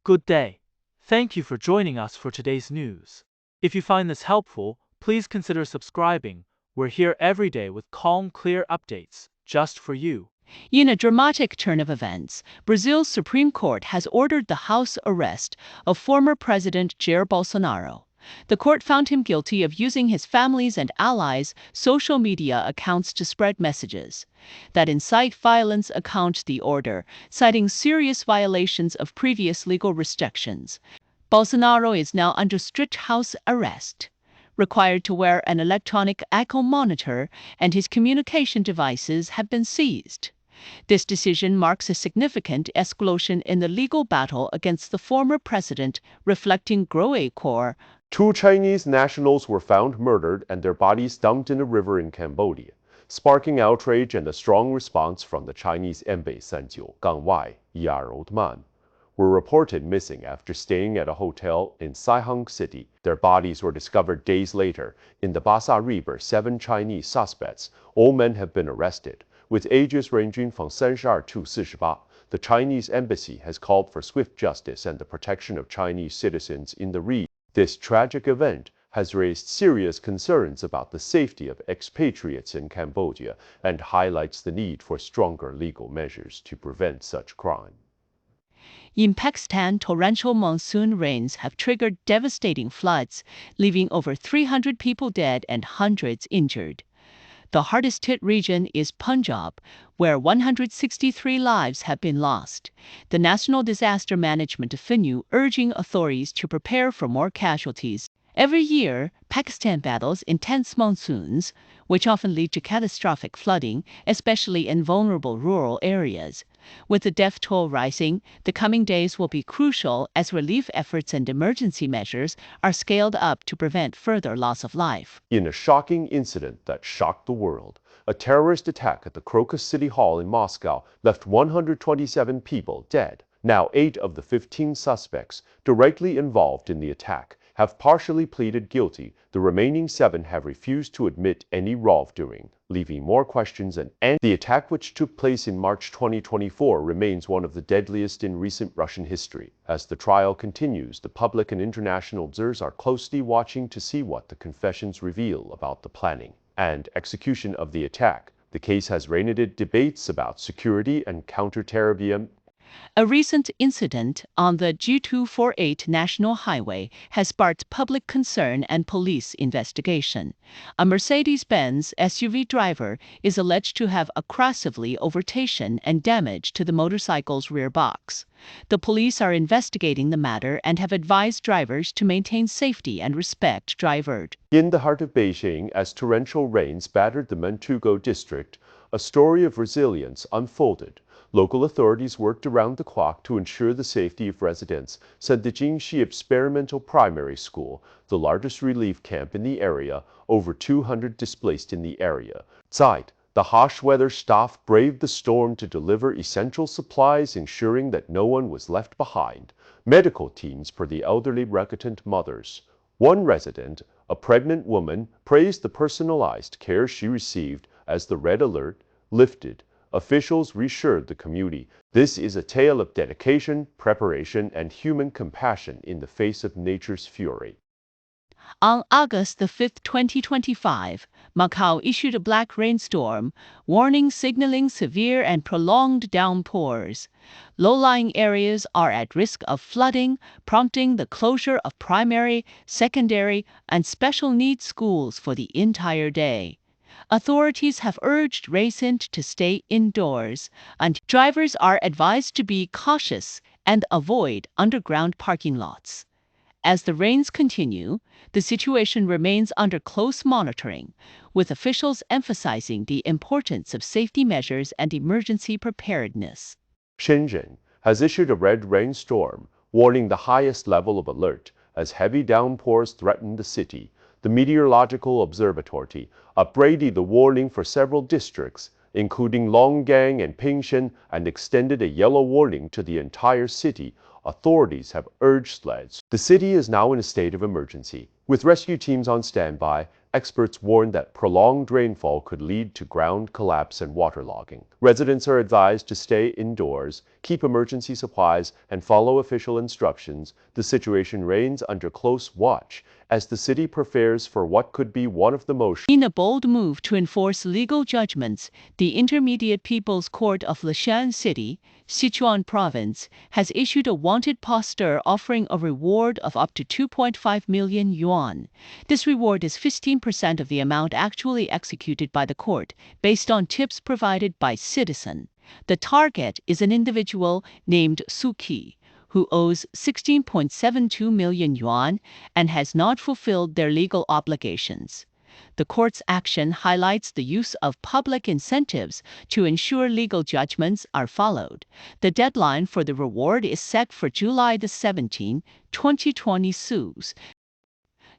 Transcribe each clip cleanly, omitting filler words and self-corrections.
Good day. Thank you for joining us for today's news. If you find this helpful, please consider subscribing. We're here every day with calm, clear updates, just for you. In a dramatic turn of events, Brazil's Supreme Court has ordered the house arrest of former President Jair Bolsonaro. The court found him guilty of using his family's and allies' social media accounts to spread messages that incite violence. The order, citing serious violations of previous legal restrictions. Bolsonaro is now under strict house arrest, required to wear an electronic ankle monitor, and his communication devices have been seized. This decision marks a significant escalation in the legal battle against the former president, reflecting growing core. 2 Chinese nationals were found murdered and their bodies dumped in a river in Cambodia, sparking outrage and a strong response from the Chinese embassy. 39-year-old man were reported missing after staying at a hotel in Saihang City. Their bodies were discovered days later in the Basa River. 7 Chinese suspects, all men, have been arrested, with ages ranging from 32 to 48. The Chinese embassy has called for swift justice and the protection of Chinese citizens in the region. This tragic event has raised serious concerns about the safety of expatriates in Cambodia and highlights the need for stronger legal measures to prevent such crime. In Pakistan, torrential monsoon rains have triggered devastating floods, leaving over 300 people dead and hundreds injured. The hardest-hit region is Punjab, where 163 lives have been lost. The National Disaster Management FNU urging authorities to prepare for more casualties. Every year, Pakistan battles intense monsoons, which often lead to catastrophic flooding, especially in vulnerable rural areas. With the death toll rising, the coming days will be crucial as relief efforts and emergency measures are scaled up to prevent further loss of life. In a shocking incident that shocked the world, a terrorist attack at the Crocus City Hall in Moscow left 127 people dead. Now 8 of the 15 suspects directly involved in the attack have partially pleaded guilty. The remaining 7 have refused to admit any wrongdoing, leaving more questions and the attack, which took place in March 2024, remains one of the deadliest in recent Russian history. As the trial continues, the public and international observers are closely watching to see what the confessions reveal about the planning and execution of the attack. The case has raised debates about security and counter-terrorism. A recent incident on the G248 National Highway has sparked public concern and police investigation. A Mercedes-Benz SUV driver is alleged to have aggressively overtaken and damaged to the motorcycle's rear box. The police are investigating the matter and have advised drivers to maintain safety and respect drivers. In the heart of Beijing, as torrential rains battered the Mentugo district, a story of resilience unfolded. Local authorities worked around the clock to ensure the safety of residents, said the Jingxi Experimental Primary School, the largest relief camp in the area, over 200 displaced in the area. The harsh weather staff braved the storm to deliver essential supplies, ensuring that no one was left behind. Medical teams for the elderly reluctant mothers. One resident, a pregnant woman, praised the personalized care she received as the red alert lifted. Officials reassured the community. This is a tale of dedication, preparation, and human compassion in the face of nature's fury. On August 5, 2025, Macau issued a black rainstorm warning signaling severe and prolonged downpours. Low-lying areas are at risk of flooding, prompting the closure of primary, secondary, and special needs schools for the entire day. Authorities have urged residents to stay indoors, and drivers are advised to be cautious and avoid underground parking lots. As the rains continue, the situation remains under close monitoring, with officials emphasizing the importance of safety measures and emergency preparedness. Shenzhen has issued a red rainstorm, warning the highest level of alert as heavy downpours threaten the city. The Meteorological Observatory upgraded the warning for several districts, including Longgang and Pingshan, and extended a yellow warning to the entire city. Authorities have urged sleds The city is now in a state of emergency. With rescue teams on standby, experts warn that prolonged rainfall could lead to ground collapse and waterlogging. Residents are advised to stay indoors, keep emergency supplies, and follow official instructions. The situation remains under close watch as the city prepares for what could be one of the most. In a bold move to enforce legal judgments, the Intermediate People's Court of Leshan City, Sichuan Province, has issued a wanted poster offering a reward of up to 2.5 million yuan. This reward is 15% of the amount actually executed by the court, based on tips provided by citizen. The target is an individual named Suki, who owes 16.72 million yuan and has not fulfilled their legal obligations. The court's action highlights the use of public incentives to ensure legal judgments are followed. The deadline for the reward is set for July 17, 2022.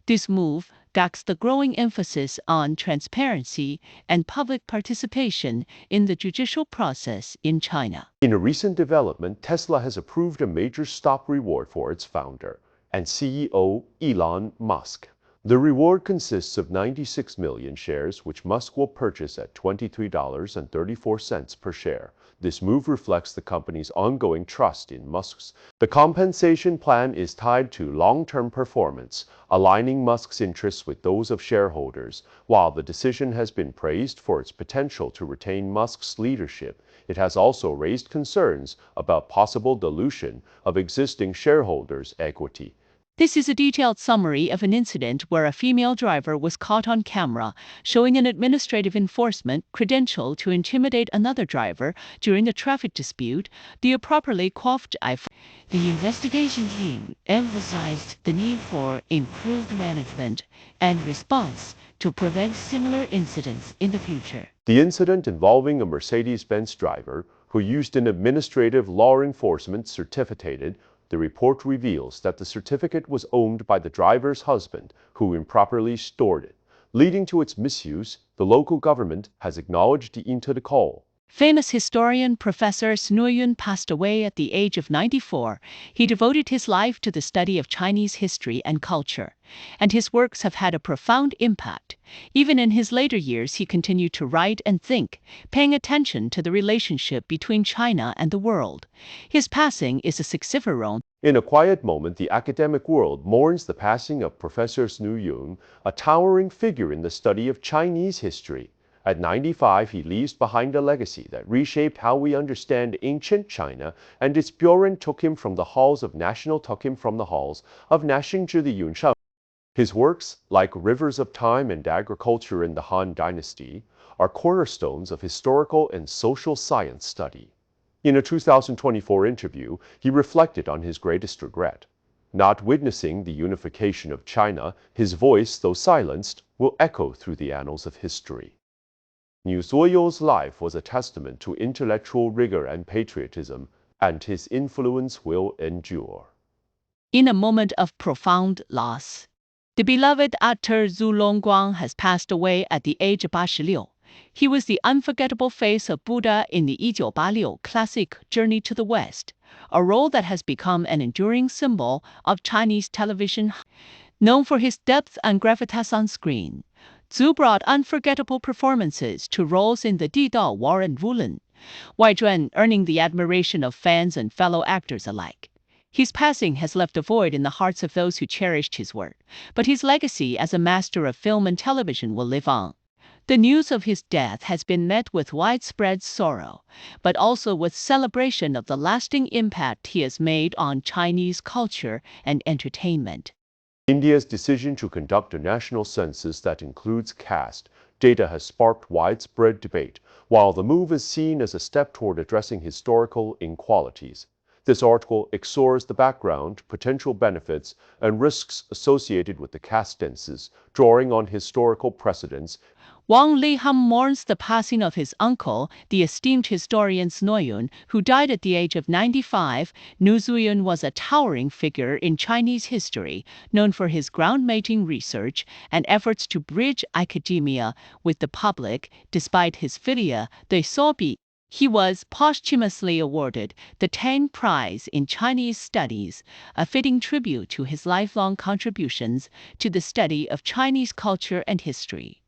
This move backs the growing emphasis on transparency and public participation in the judicial process in China. In a recent development, Tesla has approved a major stock reward for its founder and CEO Elon Musk. The reward consists of 96 million shares, which Musk will purchase at $23.34 per share. This move reflects the company's ongoing trust in Musk's. The compensation plan is tied to long-term performance, aligning Musk's interests with those of shareholders. While the decision has been praised for its potential to retain Musk's leadership, it has also raised concerns about possible dilution of existing shareholders' equity. This is a detailed summary of an incident where a female driver was caught on camera, showing an administrative enforcement credential to intimidate another driver during a traffic dispute. The improperly coiffed The investigation team emphasized the need for improved management and response to prevent similar incidents in the future. The incident involving a Mercedes-Benz driver who used an administrative law enforcement certificate. The report reveals that the certificate was owned by the driver's husband, who improperly stored it. Leading to its misuse, the local government has acknowledged into the call. Famous historian Professor Snuyun passed away at the age of 94. He devoted his life to the study of Chinese history and culture, and his works have had a profound impact. Even in his later years, he continued to write and think, paying attention to the relationship between China and the world. His passing is a sixiferon. In a quiet moment, the academic world mourns the passing of Professor Snuyun, a towering figure in the study of Chinese history. At 95, he leaves behind a legacy that reshaped how we understand ancient China, and its Buren took him from the halls of Nashing to the Yunshao. His works, like Rivers of Time and Agriculture in the Han Dynasty, are cornerstones of historical and social science study. In a 2024 interview, he reflected on his greatest regret. Not witnessing the unification of China, his voice, though silenced, will echo through the annals of history. Niu Zuoyou's life was a testament to intellectual rigor and patriotism, and his influence will endure. In a moment of profound loss, the beloved actor Zhu Longguang has passed away at the age of 86. He was the unforgettable face of Buddha in the 1986 classic Journey to the West, a role that has become an enduring symbol of Chinese television. Known for his depth and gravitas on screen, Zhu brought unforgettable performances to roles in the Didao War and Wulan, Waizhuan, earning the admiration of fans and fellow actors alike. His passing has left a void in the hearts of those who cherished his work, but his legacy as a master of film and television will live on. The news of his death has been met with widespread sorrow, but also with celebration of the lasting impact he has made on Chinese culture and entertainment. India's decision to conduct a national census that includes caste data has sparked widespread debate, while the move is seen as a step toward addressing historical inequalities. This article explores the background, potential benefits, and risks associated with the caste census, drawing on historical precedents. Wang Liham mourns the passing of his uncle, the esteemed historian Snuyun, who died at the age of 95. Niu Zuoyou was a towering figure in Chinese history, known for his groundbreaking research and efforts to bridge academia with the public. Despite his filia de Sobi, He was posthumously awarded the Tang Prize in Chinese Studies, a fitting tribute to his lifelong contributions to the study of Chinese culture and history.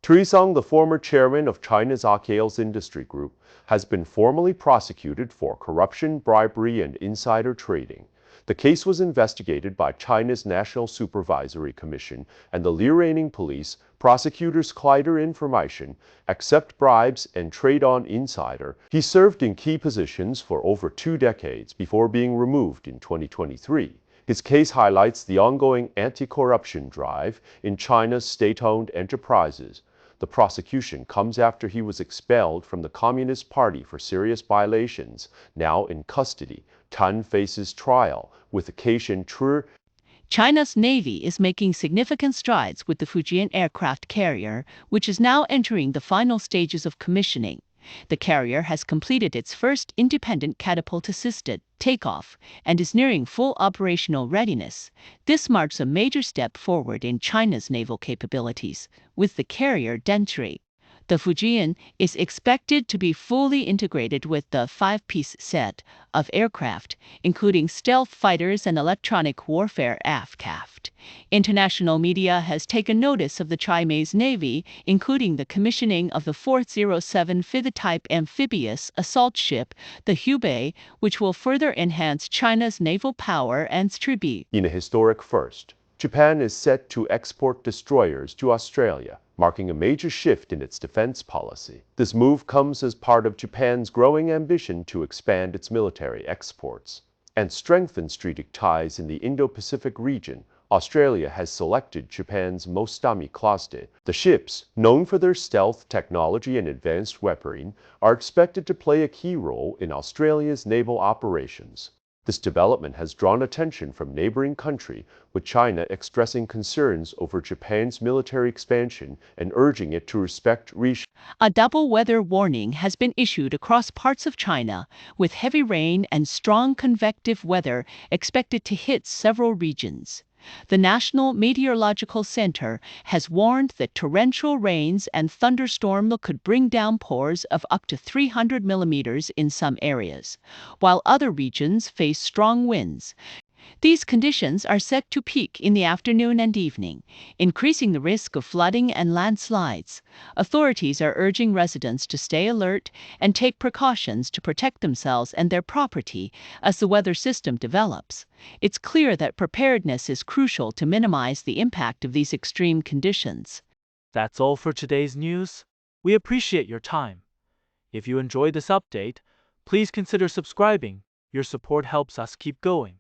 Turisang, the former chairman of China's Akeil's industry group, has been formally prosecuted for corruption, bribery, and insider trading. The case was investigated by China's National Supervisory Commission and the Liaoning police. Prosecutors Kleider information, accept bribes, and trade on insider. He served in key positions for over 2 decades before being removed in 2023. His case highlights the ongoing anti-corruption drive in China's state-owned enterprises. The prosecution comes after he was expelled from the Communist Party for serious violations. Now in custody, Tan faces trial with the Caishan Trur. China's Navy is making significant strides with the Fujian aircraft carrier, which is now entering the final stages of commissioning. The carrier has completed its first independent catapult-assisted takeoff and is nearing full operational readiness. This marks a major step forward in China's naval capabilities, with the carrier entry. The Fujian is expected to be fully integrated with the 5-piece set of aircraft, including stealth fighters and electronic warfare aircraft. International media has taken notice of the Chinese Navy, including the commissioning of the 407 Fifth-type amphibious assault ship, the Hubei, which will further enhance China's naval power and strength. In a historic first, Japan is set to export destroyers to Australia, marking a major shift in its defense policy. This move comes as part of Japan's growing ambition to expand its military exports and strengthen strategic ties in the Indo-Pacific region. Australia has selected Japan's Mostami-class. The ships, known for their stealth technology and advanced weaponry, are expected to play a key role in Australia's naval operations. This development has drawn attention from neighboring countries, with China expressing concerns over Japan's military expansion and urging it to respect A double weather warning has been issued across parts of China, with heavy rain and strong convective weather expected to hit several regions. The National Meteorological Center has warned that torrential rains and thunderstorms could bring downpours of up to 300 millimeters in some areas, while other regions face strong winds. These conditions are set to peak in the afternoon and evening, increasing the risk of flooding and landslides. Authorities are urging residents to stay alert and take precautions to protect themselves and their property as the weather system develops. It's clear that preparedness is crucial to minimize the impact of these extreme conditions. That's all for today's news. We appreciate your time. If you enjoyed this update, please consider subscribing. Your support helps us keep going.